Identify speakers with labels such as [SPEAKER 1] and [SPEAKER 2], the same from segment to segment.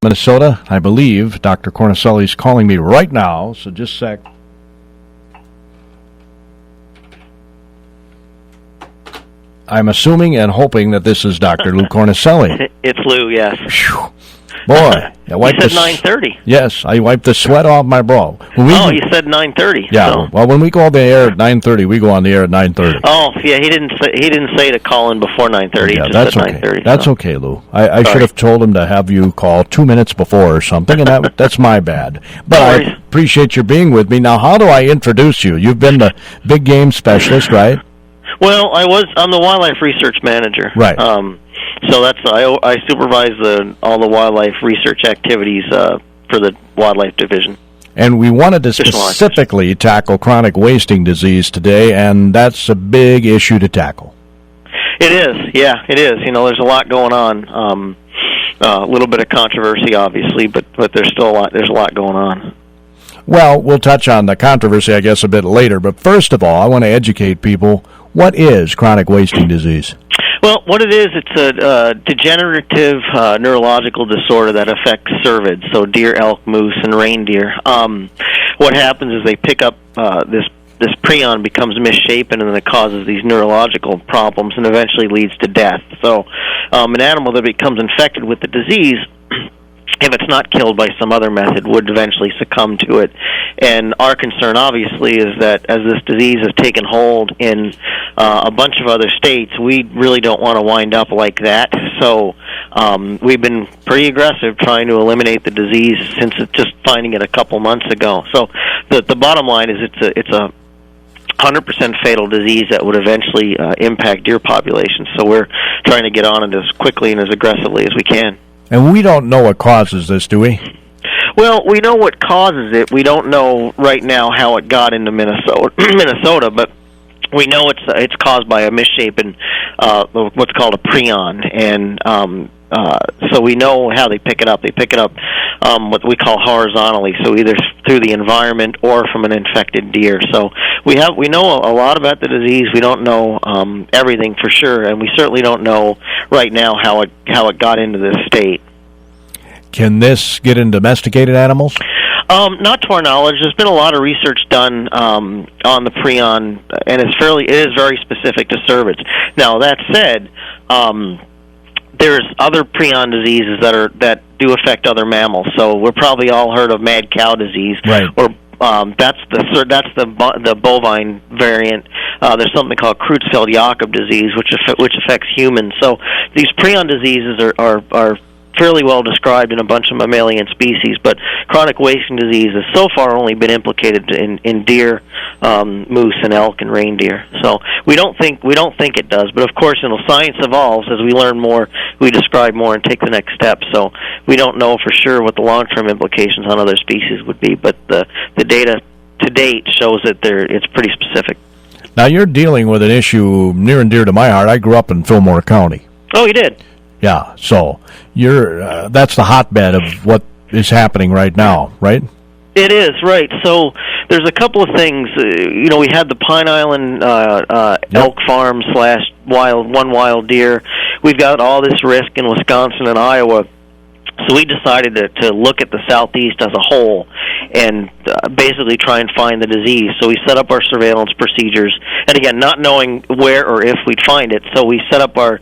[SPEAKER 1] Minnesota. I believe Dr. Cornicelli is calling me right now, so just a sec. I'm assuming and hoping that this is Dr. Lou Cornicelli.
[SPEAKER 2] It's Lou, yes.
[SPEAKER 1] Whew. Boy, I wiped
[SPEAKER 2] you said 9:30.
[SPEAKER 1] Yes, I wiped the sweat off my brow.
[SPEAKER 2] You said 9:30.
[SPEAKER 1] Yeah.
[SPEAKER 2] So.
[SPEAKER 1] Well, when we go on the air at 9:30, we go on the air at 9:30.
[SPEAKER 2] Oh, yeah. He didn't say to call in before 9:30.
[SPEAKER 1] Yeah,
[SPEAKER 2] just
[SPEAKER 1] that's
[SPEAKER 2] said
[SPEAKER 1] okay.
[SPEAKER 2] 9:30.
[SPEAKER 1] That's okay, Lou. I should have told him to have you call 2 minutes before or something, and that's my bad. But I appreciate your being with me. Now, how do I introduce you? You've been the big game specialist, right?
[SPEAKER 2] Well, I'm the wildlife research manager.
[SPEAKER 1] Right.
[SPEAKER 2] So I supervise all the wildlife research activities for the wildlife division.
[SPEAKER 1] And we wanted to specifically tackle chronic wasting disease today, and that's a big issue to tackle.
[SPEAKER 2] It is, yeah, it is. There's a lot going on. A little bit of controversy, obviously, but there's still a lot. There's a lot going on.
[SPEAKER 1] Well, we'll touch on the controversy, I guess, a bit later. But first of all, I want to educate people. What is chronic wasting disease?
[SPEAKER 2] Well, what it is, it's a degenerative neurological disorder that affects cervids, so deer, elk, moose, and reindeer. What happens is they pick up this prion becomes misshapen, and then it causes these neurological problems and eventually leads to death. So an animal that becomes infected with the disease, if it's not killed by some other method, would eventually succumb to it. And our concern, obviously, is that as this disease has taken hold in a bunch of other states, we really don't want to wind up like that. So we've been pretty aggressive trying to eliminate the disease since just finding it a couple months ago. So the bottom line is it's a 100% fatal disease that would eventually impact deer populations. So we're trying to get on it as quickly and as aggressively as we can.
[SPEAKER 1] And we don't know what causes this, do we?
[SPEAKER 2] Well, we know what causes it. We don't know right now how it got into Minnesota, but we know it's caused by a misshapen, what's called a prion, and so we know how they pick it up. They pick it up what we call horizontally, so either through the environment or from an infected deer. So we know a lot about the disease. We don't know everything for sure, and we certainly don't know right now how it got into this state.
[SPEAKER 1] Can this get in domesticated animals?
[SPEAKER 2] Not to our knowledge. There's been a lot of research done on the prion, and it is very specific to cervids. Now that said, there's other prion diseases that do affect other mammals. So we're probably all heard of mad cow disease,
[SPEAKER 1] right?
[SPEAKER 2] Or that's the bovine variant. There's something called Creutzfeldt-Jakob disease, which affects humans. So these prion diseases are fairly well described in a bunch of mammalian species, but chronic wasting disease has so far only been implicated in deer, moose, and elk and reindeer. So we don't think it does. But of course, science evolves as we learn more. We describe more and take the next step. So we don't know for sure what the long-term implications on other species would be. But the data to date shows that it's pretty specific.
[SPEAKER 1] Now you're dealing with an issue near and dear to my heart. I grew up in Fillmore County.
[SPEAKER 2] Oh, you did?
[SPEAKER 1] Yeah, so that's the hotbed of what is happening right now, right?
[SPEAKER 2] It is, right. So there's a couple of things. We had the Pine Island elk farm / wild deer. We've got all this risk in Wisconsin and Iowa. So we decided to look at the Southeast as a whole and basically try and find the disease. So we set up our surveillance procedures, and again, not knowing where or if we'd find it, so we set up our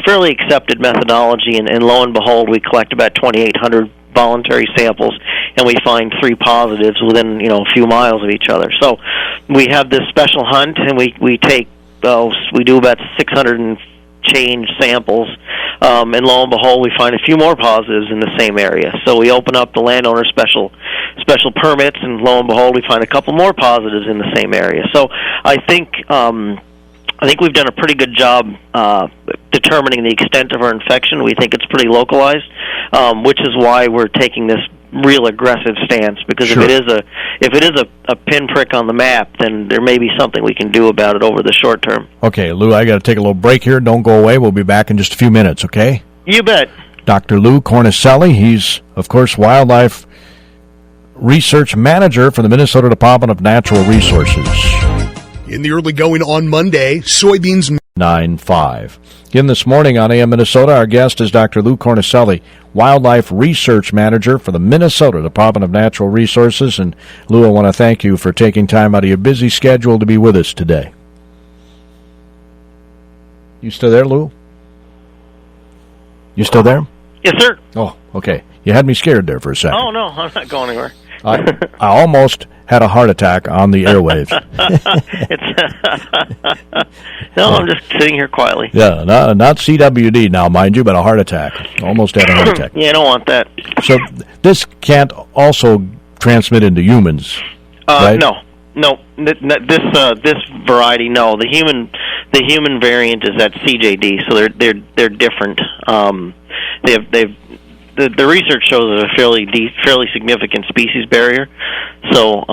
[SPEAKER 2] fairly accepted methodology, and lo and behold, we collect about 2,800 voluntary samples, and we find 3 positives within a few miles of each other. So we have this special hunt, and we do about 600 and change samples, and lo and behold, we find a few more positives in the same area. So we open up the landowner special permits, and lo and behold, we find a couple more positives in the same area. So I think we've done a pretty good job determining the extent of our infection. We think it's pretty localized, which is why we're taking this real aggressive stance, because
[SPEAKER 1] sure.
[SPEAKER 2] if it is a pinprick on the map, then there may be something we can do about it over the short term.
[SPEAKER 1] Okay, Lou, I got to take a little break here. Don't go away. We'll be back in just a few minutes, okay?
[SPEAKER 2] You bet.
[SPEAKER 1] Dr. Lou Cornicelli, he's, of course, Wildlife Research Manager for the Minnesota Department of Natural Resources.
[SPEAKER 3] In the early going on Monday, soybeans
[SPEAKER 1] Again, this morning on AM Minnesota, our guest is Dr. Lou Cornicelli, Wildlife Research Manager for the Minnesota Department of Natural Resources. And Lou, I want to thank you for taking time out of your busy schedule to be with us today. You still there, Lou? You still there?
[SPEAKER 2] Yes, sir.
[SPEAKER 1] Oh, okay. You had me scared there for a second.
[SPEAKER 2] Oh, no, I'm not going anywhere.
[SPEAKER 1] I almost had a heart attack on the airwaves.
[SPEAKER 2] No, I'm just sitting here quietly.
[SPEAKER 1] Yeah, not CWD now, mind you, but a heart attack. Almost had a heart attack.
[SPEAKER 2] Yeah, I don't want that.
[SPEAKER 1] So this can't also transmit into humans, right?
[SPEAKER 2] No. This variety, no. The human variant is at CJD, so they're different. The research shows a fairly significant species barrier. So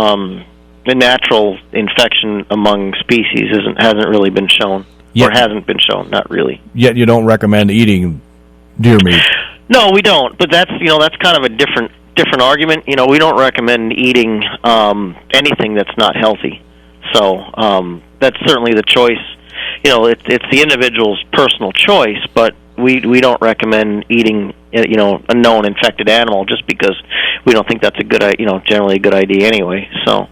[SPEAKER 2] the natural infection among species hasn't really been shown, or hasn't been shown, not really. Yet
[SPEAKER 1] you don't recommend eating deer meat.
[SPEAKER 2] No, we don't. But that's kind of a different argument. We don't recommend eating anything that's not healthy. So that's certainly the choice. It's the individual's personal choice, but we don't recommend eating a known infected animal just because we don't think that's generally a good idea anyway. So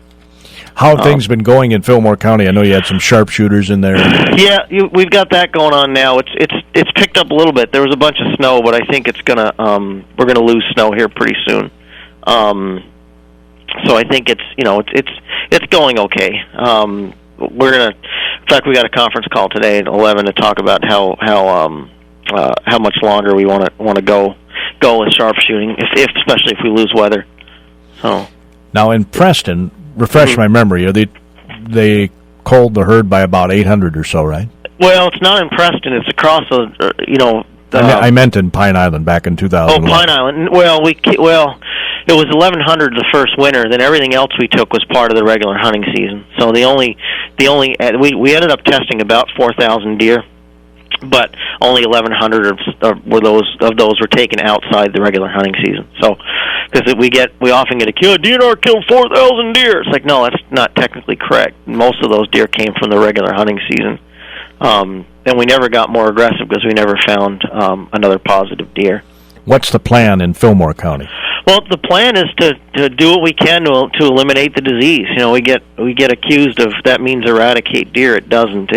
[SPEAKER 1] how have things been going in Fillmore County? I know you had some sharpshooters in there.
[SPEAKER 2] Yeah, we've got that going on now. It's picked up a little bit. There was a bunch of snow, but I think we're gonna lose snow here pretty soon. So I think it's going okay. In fact, we got a conference call today at 11 to talk about how much longer we want to go with sharpshooting, especially if we lose weather. So
[SPEAKER 1] now in Preston, refresh my memory. They culled the herd by about 800 or so, right? Well,
[SPEAKER 2] it's not in Preston. It's across
[SPEAKER 1] I meant in Pine Island back in 2000.
[SPEAKER 2] Oh, Pine Island. It was 1,100 the first winter. Then everything else we took was part of the regular hunting season. So we ended up testing about 4,000 deer, but only 1,100 of those were taken outside the regular hunting season. So, because we often get accused, DNR killed 4,000 deer. It's like, no, that's not technically correct. Most of those deer came from the regular hunting season. And we never got more aggressive because we never found another positive deer.
[SPEAKER 1] What's the plan in Fillmore County?
[SPEAKER 2] Well, the plan is to do what we can to eliminate the disease. We get accused of that means eradicate deer. It doesn't.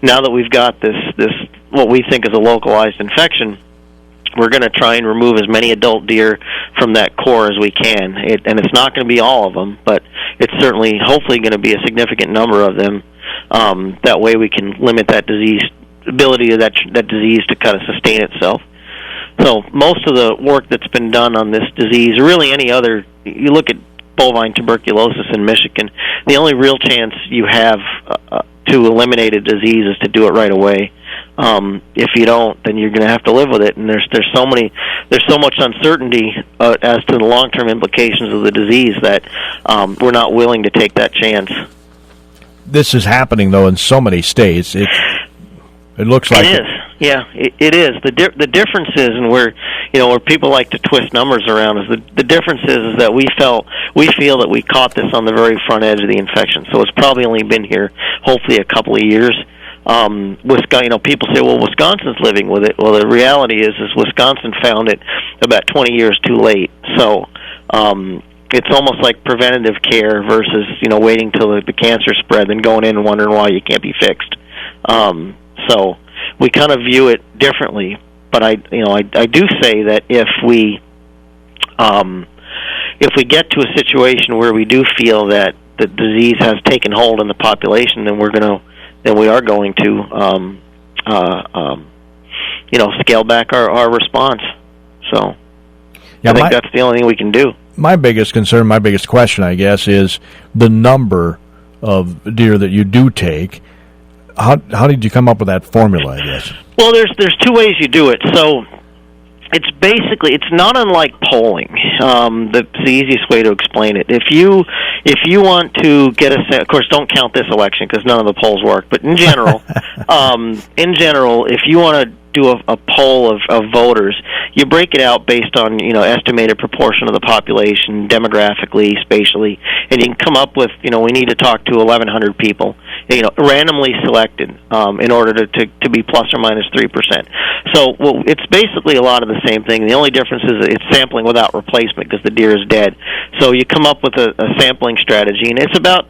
[SPEAKER 2] Now that we've got this what we think is a localized infection, we're going to try and remove as many adult deer from that core as we can. And it's not going to be all of them, but it's certainly, hopefully, going to be a significant number of them. That way, we can limit that ability of that disease to kind of sustain itself. So most of the work that's been done on this disease, or really any other, you look at bovine tuberculosis in Michigan, the only real chance you have to eliminate a disease is to do it right away. If you don't, then you're going to have to live with it. And there's so much uncertainty as to the long-term implications of the disease that we're not willing to take that chance.
[SPEAKER 1] This is happening though in so many states. It looks like
[SPEAKER 2] it is. Yeah, it is. The difference is, and where people like to twist numbers around, is the difference is that we feel that we caught this on the very front edge of the infection. So it's probably only been here, hopefully, a couple of years. People say, well, Wisconsin's living with it. Well, the reality is Wisconsin found it about 20 years too late. So it's almost like preventative care versus waiting till the cancer spread, then going in and wondering why you can't be fixed. So we kind of view it differently, but I do say that if we get to a situation where we do feel that the disease has taken hold in the population, then we are going to scale back our response. So I think that's the only thing we can do.
[SPEAKER 1] My biggest concern, my biggest question, I guess, is the number of deer that you do take. How did you come up with that formula, I guess?
[SPEAKER 2] Well, there's two ways you do it. So it's not unlike polling. That's the easiest way to explain it. If you want to get of course, don't count this election because none of the polls work. But in general, if you want to do a poll of voters, you break it out based on, estimated proportion of the population, demographically, spatially, and you can come up with, we need to talk to 1,100 people, randomly selected in order to be plus or minus 3%. So it's basically a lot of the same thing. The only difference is it's sampling without replacement because the deer is dead. So you come up with a sampling strategy, and it's about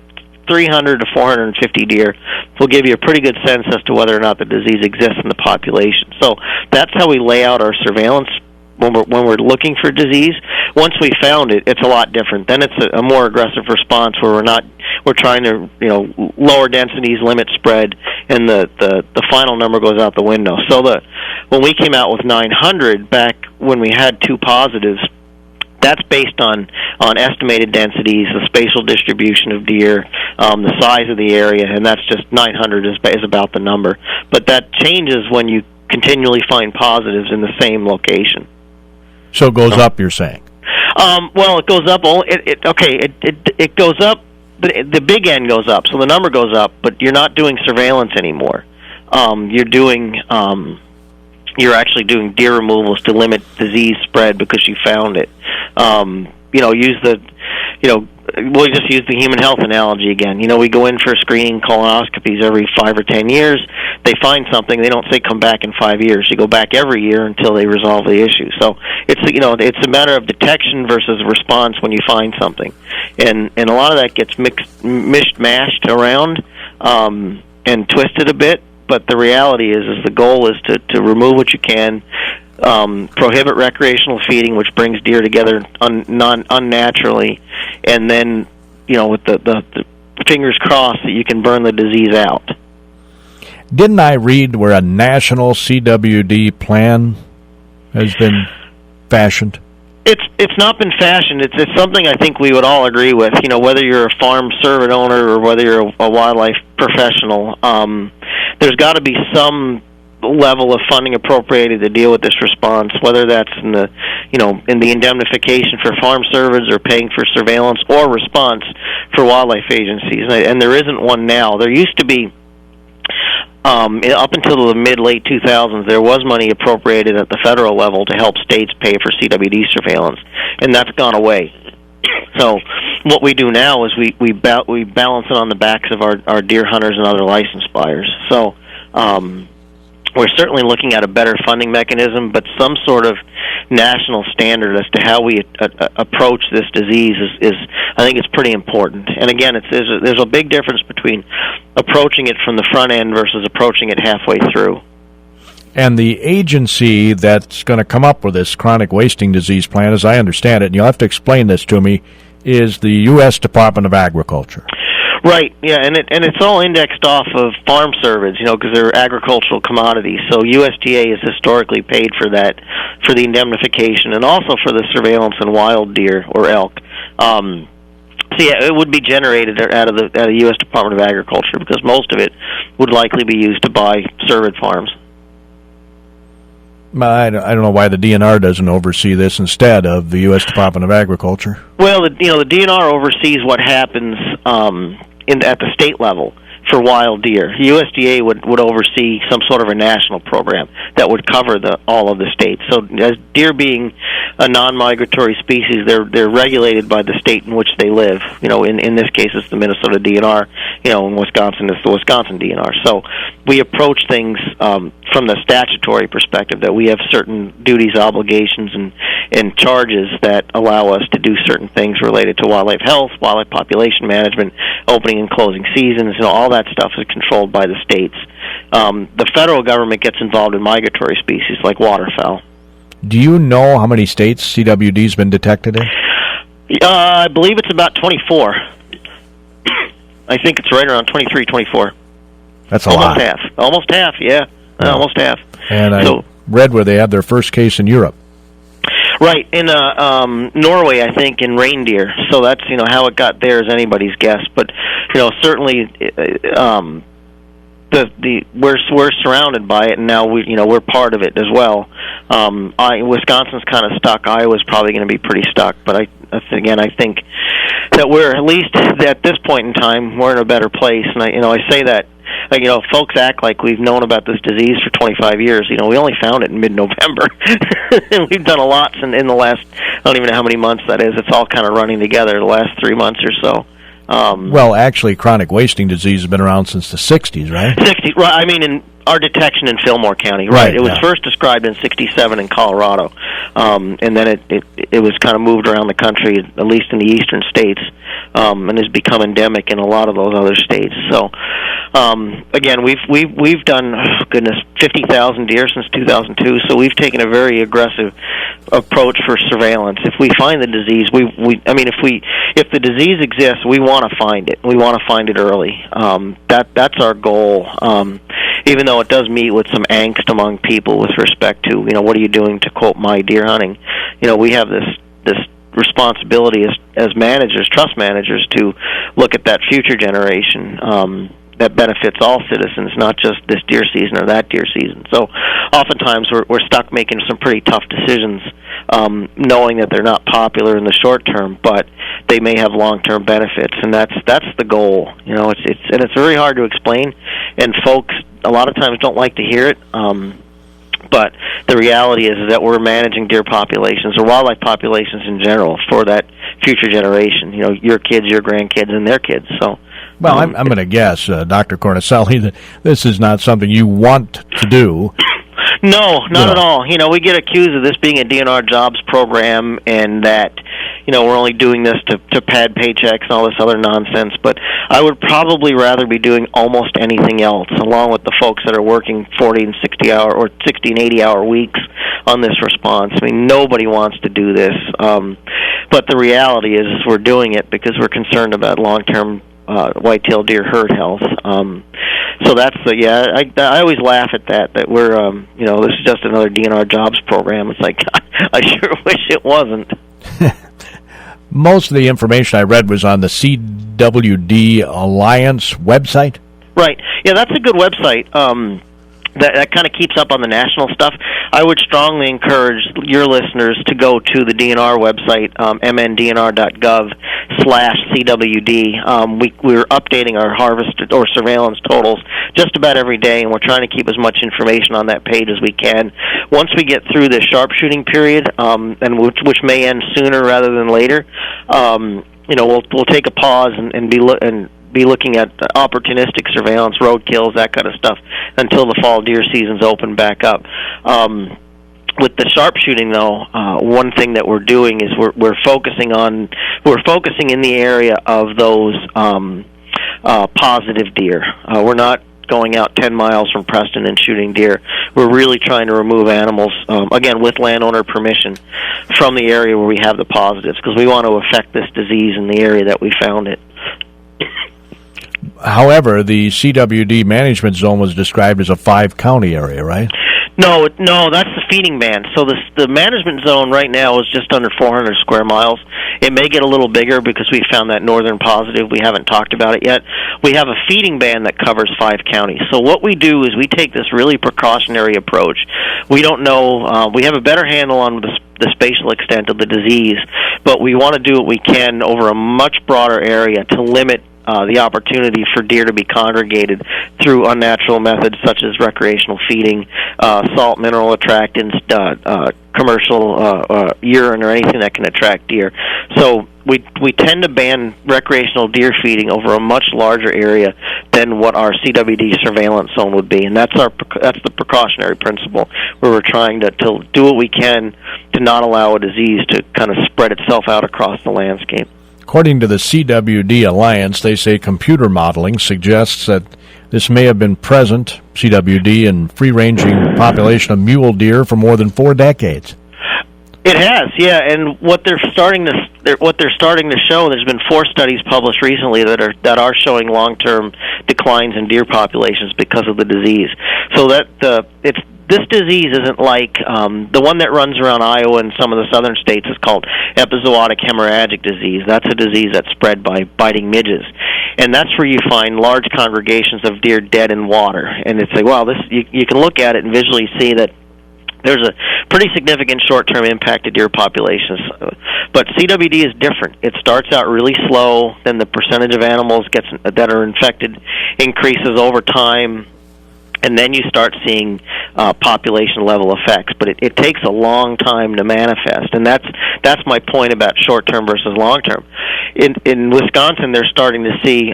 [SPEAKER 2] 300 to 450 deer will give you a pretty good sense as to whether or not the disease exists in the population. So that's how we lay out our surveillance when we're looking for disease. Once we found it, it's a lot different. Then it's a more aggressive response where we're trying to lower densities, limit spread, and the final number goes out the window. So when we came out with 900 back when we had 2 positives, that's based on estimated densities, the spatial distribution of deer, the size of the area, and that's just 900 is about the number. But that changes when you continually find positives in the same location.
[SPEAKER 1] So it goes up, you're saying?
[SPEAKER 2] Well, it goes up. It goes up. The big end goes up, so the number goes up. But you're not doing surveillance anymore. You're actually doing deer removals to limit disease spread because you found it. We'll just use the human health analogy again. We go in for screening colonoscopies every 5 or 10 years. They find something. They don't say come back in 5 years. You go back every year until they resolve the issue. So it's a matter of detection versus response when you find something, and a lot of that gets mashed around and twisted a bit. But the reality is the goal is to remove what you can, prohibit recreational feeding, which brings deer together unnaturally, and then, with the fingers crossed that you can burn the disease out.
[SPEAKER 1] Didn't I read where a national CWD plan has been fashioned?
[SPEAKER 2] It's not been fashioned. It's something I think we would all agree with. Whether you're a farm servant owner or whether you're a wildlife professional, there's got to be some level of funding appropriated to deal with this response. Whether that's in the indemnification for farm servants or paying for surveillance or response for wildlife agencies, and there isn't one now. There used to be. Up until the mid-late 2000s, there was money appropriated at the federal level to help states pay for CWD surveillance, and that's gone away. So what we do now is we balance it on the backs of our deer hunters and other licensed buyers. So we're certainly looking at a better funding mechanism, but some sort of national standard as to how we approach this disease is I think it's pretty important. And again, there's a big difference between approaching it from the front end versus approaching it halfway through.
[SPEAKER 1] And the agency that's going to come up with this chronic wasting disease plan, as I understand it, and you'll have to explain this to me, is the U.S. Department of Agriculture.
[SPEAKER 2] Right, yeah, and it's all indexed off of farm servants, because they're agricultural commodities. So USDA has historically paid for that, for the indemnification, and also for the surveillance on wild deer or elk. So yeah, it would be generated out of the U.S. Department of Agriculture because most of it would likely be used to buy servant farms.
[SPEAKER 1] I don't know why the DNR doesn't oversee this instead of the U.S. Department of Agriculture. Well,
[SPEAKER 2] the DNR oversees what happens at the state level for wild deer. USDA would oversee some sort of a national program that would cover all of the states. So, as deer being a non-migratory species, they're regulated by the state in which they live. In this case, it's the Minnesota DNR. In Wisconsin, it's the Wisconsin DNR. So, we approach things from the statutory perspective that we have certain duties, obligations, and charges that allow us to do certain things related to wildlife health, wildlife population management, opening and closing seasons. All that stuff is controlled by the states. The federal government gets involved in migratory species like waterfowl.
[SPEAKER 1] Do you know how many states CWD's been detected in?
[SPEAKER 2] I believe it's about 24. I think it's right around 23, 24.
[SPEAKER 1] That's a lot.
[SPEAKER 2] Almost half, yeah. Almost half.
[SPEAKER 1] And I read where they had their first case in Europe.
[SPEAKER 2] Right, in Norway, I think, in reindeer. So that's how it got there is anybody's guess. But certainly, we're surrounded by it, and now we're part of it as well. Wisconsin's kind of stuck. Iowa's probably going to be pretty stuck. But I think that we're at least at this point in time we're in a better place. And I say that. Folks act like we've known about this disease for 25 years. We only found it in mid-November. And we've done a lot in the last, I don't even know how many months that is. It's all kind of running together the last 3 months or so.
[SPEAKER 1] Well, actually, chronic wasting disease has been around since the 60s, right?
[SPEAKER 2] 60, right. I mean, in our detection in Fillmore County, right? It was first described in '67 in Colorado, and then it was kind of moved around the country, at least in the eastern states, and has become endemic in a lot of those other states. So, again, we've done 50,000 deer since 2002. So we've taken a very aggressive approach for surveillance. If we find the disease, if the disease exists, we want to find it. We want to find it early. That's our goal. Even though it does meet with some angst among people with respect to, what are you doing to quote my deer hunting? We have this responsibility as managers, trust managers, to look at that future generation that benefits all citizens, not just this deer season or that deer season. So oftentimes we're stuck making some pretty tough decisions, knowing that they're not popular in the short term, but they may have long-term benefits, and that's the goal. It's very hard to explain, and folks a lot of times don't like to hear it. But the reality is that we're managing deer populations or wildlife populations in general for that future generation. Your kids, your grandkids, and their kids. So.
[SPEAKER 1] Well, I'm going to guess, Dr. Cornicelli, that this is not something you want to do.
[SPEAKER 2] No, not at all. We get accused of this being a DNR jobs program and that, we're only doing this to pad paychecks and all this other nonsense. But I would probably rather be doing almost anything else, along with the folks that are working 40 and 60 hour or 60 and 80 hour weeks on this response. I mean, nobody wants to do this. But the reality is we're doing it because we're concerned about long-term white-tailed deer herd health. So that's I always laugh at that we're, this is just another DNR jobs program. It's like, I sure wish it wasn't.
[SPEAKER 1] Most of the information I read was on the CWD Alliance website.
[SPEAKER 2] Right. Yeah, that's a good website. That kind of keeps up on the national stuff. I would strongly encourage your listeners to go to the DNR website, mndnr.gov/CWD. We're updating our harvest or surveillance totals just about every day, and we're trying to keep as much information on that page as we can. Once we get through this sharpshooting period, and which may end sooner rather than later, we'll take a pause and be looking at opportunistic surveillance, road kills, that kind of stuff, until the fall deer season's open back up. With the sharpshooting, though, one thing that we're doing is we're focusing in the area of those positive deer. We're not going out 10 miles from Preston and shooting deer. We're really trying to remove animals, again, with landowner permission, from the area where we have the positives, because we want to affect this disease in the area that we found it.
[SPEAKER 1] However, the CWD management zone was described as a 5-county area, right?
[SPEAKER 2] No, that's the feeding band. So the management zone right now is just under 400 square miles. It may get a little bigger because we found that northern positive. We haven't talked about it yet. We have a feeding band that covers 5 counties. So what we do is we take this really precautionary approach. We don't know. We have a better handle on the spatial extent of the disease, but we want to do what we can over a much broader area to limit the opportunity for deer to be congregated through unnatural methods such as recreational feeding, salt, mineral attractants, commercial urine, or anything that can attract deer. So we tend to ban recreational deer feeding over a much larger area than what our CWD surveillance zone would be, and that's the precautionary principle where we're trying to do what we can to not allow a disease to kind of spread itself out across the landscape.
[SPEAKER 1] According to the CWD Alliance, they say computer modeling suggests that this may have been present, CWD, in free-ranging population of mule deer for more than 4 decades.
[SPEAKER 2] It has, yeah, and what they're starting to show, there's been 4 studies published recently that are showing long-term declines in deer populations because of the disease. So this disease isn't like the one that runs around Iowa and some of the southern states is called epizootic hemorrhagic disease. That's a disease that's spread by biting midges. And that's where you find large congregations of deer dead in water. And it's like, wow, you can look at it and visually see that there's a pretty pretty significant short-term impact to deer populations. But CWD is different. It starts out really slow, then the percentage of animals that are infected increases over time, and then you start seeing population-level effects. But it takes a long time to manifest, and that's my point about short-term versus long-term. In Wisconsin, they're starting to see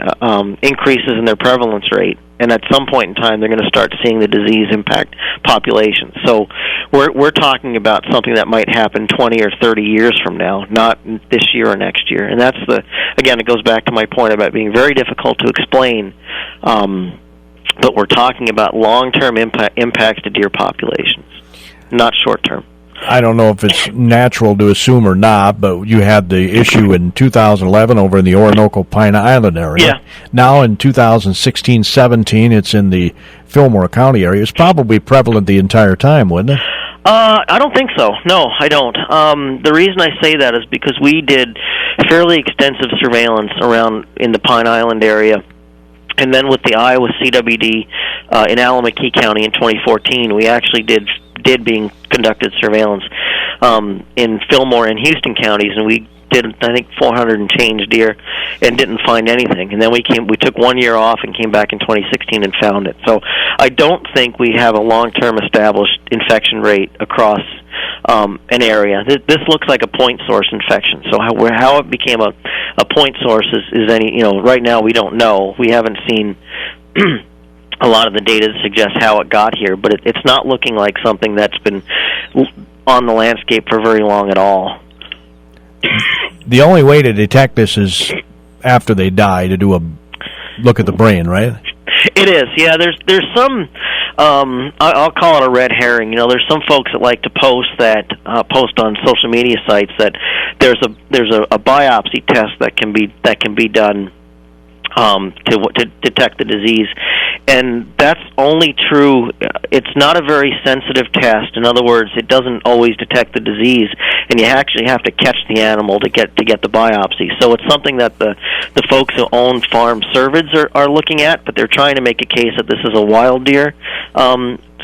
[SPEAKER 2] increases in their prevalence rate, and at some point in time, they're going to start seeing the disease impact populations. So we're talking about something that might happen 20 or 30 years from now, not this year or next year. And that's again, it goes back to my point about being very difficult to explain. But we're talking about long-term impacts to deer populations, not short-term.
[SPEAKER 1] I don't know if it's natural to assume or not, but you had the issue in 2011 over in the Orinoco Pine Island area.
[SPEAKER 2] Yeah.
[SPEAKER 1] Now in 2016-17, it's in the Fillmore County area. It's probably prevalent the entire time, wouldn't it?
[SPEAKER 2] I don't think so. No, I don't. The reason I say that is because we did fairly extensive surveillance around in the Pine Island area. And then with the Iowa CWD in Alameda County in 2014, we actually did being conducted surveillance in Fillmore and Houston counties, and we did, I think, 400 and change deer and didn't find anything. And then we took 1 year off and came back in 2016 and found it. So I don't think we have a long-term established infection rate across an area. This looks like a point source infection. So how it became a point source is right now we don't know. We haven't seen a lot of the data to suggest how it got here, but it's not looking like something that's been on the landscape for very long at all.
[SPEAKER 1] The only way to detect this is after they die, to do a look at the brain, right?
[SPEAKER 2] It is, yeah. There's some, I'll call it a red herring. There's some folks that like to post on social media sites that there's a biopsy test that can be done to detect the disease, and that's only true. It's not a very sensitive test. In other words, it doesn't always detect the disease, and you actually have to catch the animal to get the biopsy. So it's something that the folks who own farm cervids are looking at, but they're trying to make a case that this is a wild deer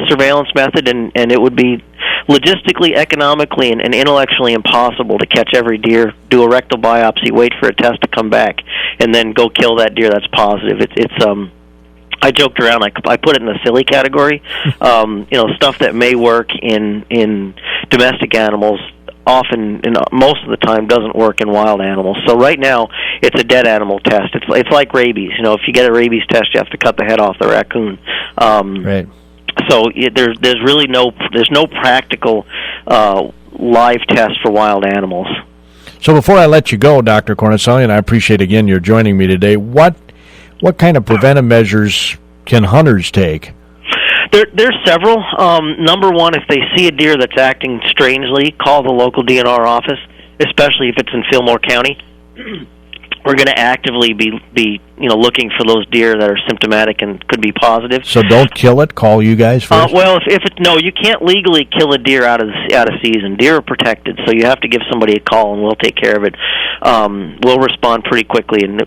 [SPEAKER 2] surveillance method, and it would be logistically, economically, and intellectually impossible to catch every deer, do a rectal biopsy, wait for a test to come back, and then go kill that deer that's positive. I joked around. I put it in the silly category. Stuff that may work in domestic animals often, most of the time, doesn't work in wild animals. So right now, it's a dead animal test. It's like rabies. If you get a rabies test, you have to cut the head off the raccoon.
[SPEAKER 1] Right.
[SPEAKER 2] So there's really no practical live test for wild animals.
[SPEAKER 1] So before I let you go, Dr. Cornicelli, and I appreciate again your joining me today, what kind of preventive measures can hunters take?
[SPEAKER 2] There's several. Number one, if they see a deer that's acting strangely, call the local DNR office, especially if it's in Fillmore County. We're going to actively be looking for those deer that are symptomatic and could be positive.
[SPEAKER 1] So don't kill it. Call you guys first.
[SPEAKER 2] Well, you can't legally kill a deer out of season. Deer are protected, so you have to give somebody a call, and we'll take care of it. We'll respond pretty quickly and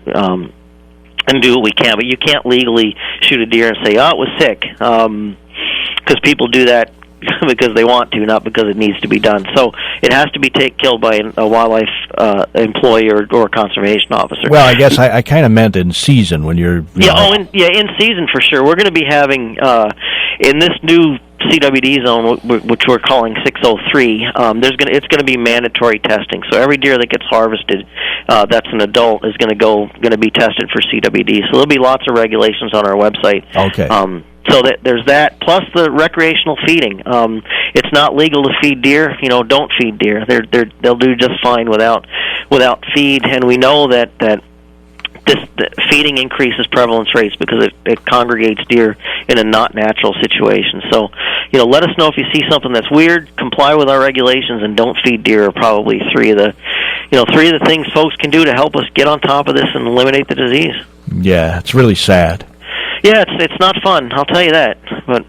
[SPEAKER 2] do what we can. But you can't legally shoot a deer and say, "Oh, it was sick," because people do that because they want to, not because it needs to be done. So it has to be killed by a wildlife employee or a conservation officer.
[SPEAKER 1] Well, I guess I kind of meant in season when you're...
[SPEAKER 2] in season for sure. We're going to be having, in this new CWD zone, which we're calling 603, it's going to be mandatory testing. So every deer that gets harvested that's an adult is going to be tested for CWD. So there'll be lots of regulations on our website.
[SPEAKER 1] Okay.
[SPEAKER 2] So there's that, plus the recreational feeding. It's not legal to feed deer. Don't feed deer. They'll do just fine without feed. And we know that feeding increases prevalence rates because it congregates deer in a not natural situation. So, let us know if you see something that's weird. Comply with our regulations and don't feed deer. Are probably three of the things folks can do to help us get on top of this and eliminate the disease.
[SPEAKER 1] Yeah, it's really sad.
[SPEAKER 2] Yeah, it's not fun, I'll tell you that. But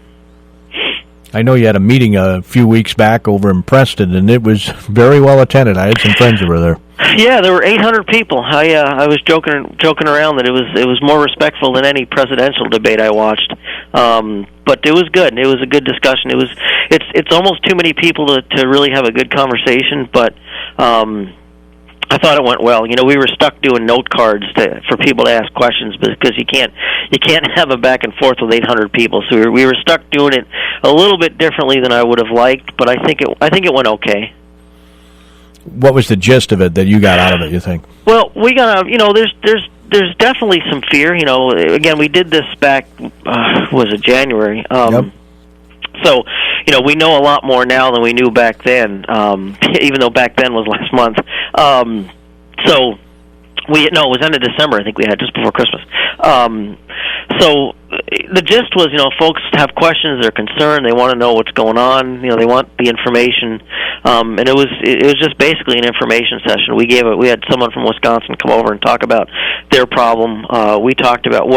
[SPEAKER 1] I know you had a meeting a few weeks back over in Preston, and it was very well attended. I had some friends who were there.
[SPEAKER 2] Yeah, there were 800 people. I was joking around that it was more respectful than any presidential debate I watched. But it was good. It was a good discussion. It's almost too many people to really have a good conversation, but I thought it went well. You know, we were stuck doing note cards for people to ask questions because you can't have a back and forth with 800 people. So we were stuck doing it a little bit differently than I would have liked, but I think it went okay.
[SPEAKER 1] What was the gist of it that you got out of it, you think?
[SPEAKER 2] Well, we got there's definitely some fear. You know, again, we did this back was it January?
[SPEAKER 1] Yep.
[SPEAKER 2] So, you know, we know a lot more now than we knew back then, even though back then was last month. So, it was end of December, I think we had, just before Christmas. So, the gist was, you know, folks have questions, they're concerned, they want to know what's going on, you know, they want the information, and it was just basically an information session. We had someone from Wisconsin come over and talk about their problem. We talked about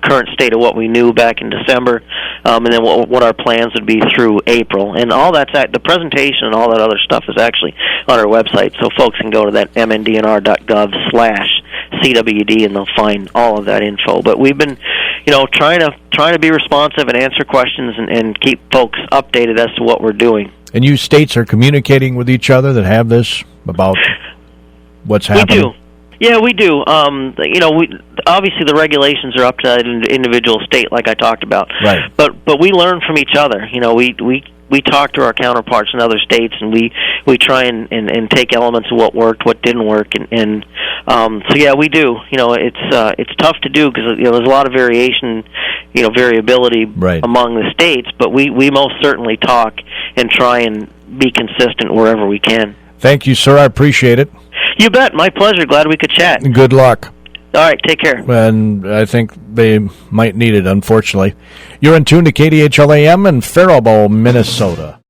[SPEAKER 2] current state of what we knew back in December, and then what our plans would be through April, and all the presentation and all that other stuff is actually on our website, so folks can go to that mndnr.gov/CWD and they'll find all of that info. But we've been, you know, trying to be responsive and answer questions and keep folks updated as to what we're doing.
[SPEAKER 1] And you states are communicating with each other that have this about what's happening?
[SPEAKER 2] We do. Yeah, we do. You know, obviously the regulations are up to that individual state, like I talked about.
[SPEAKER 1] Right.
[SPEAKER 2] But we learn from each other. You know, we talk to our counterparts in other states, and we try and take elements of what worked, what didn't work, and so yeah, we do. You know, it's tough to do because, you know, there's a lot of variability
[SPEAKER 1] right.
[SPEAKER 2] among the states, but we most certainly talk and try and be consistent wherever we can.
[SPEAKER 1] Thank you, sir. I appreciate it.
[SPEAKER 2] You bet. My pleasure. Glad we could chat.
[SPEAKER 1] Good luck.
[SPEAKER 2] All right. Take care.
[SPEAKER 1] And I think they might need it, unfortunately. You're in tune to KDHL-AM in Faribault, Minnesota.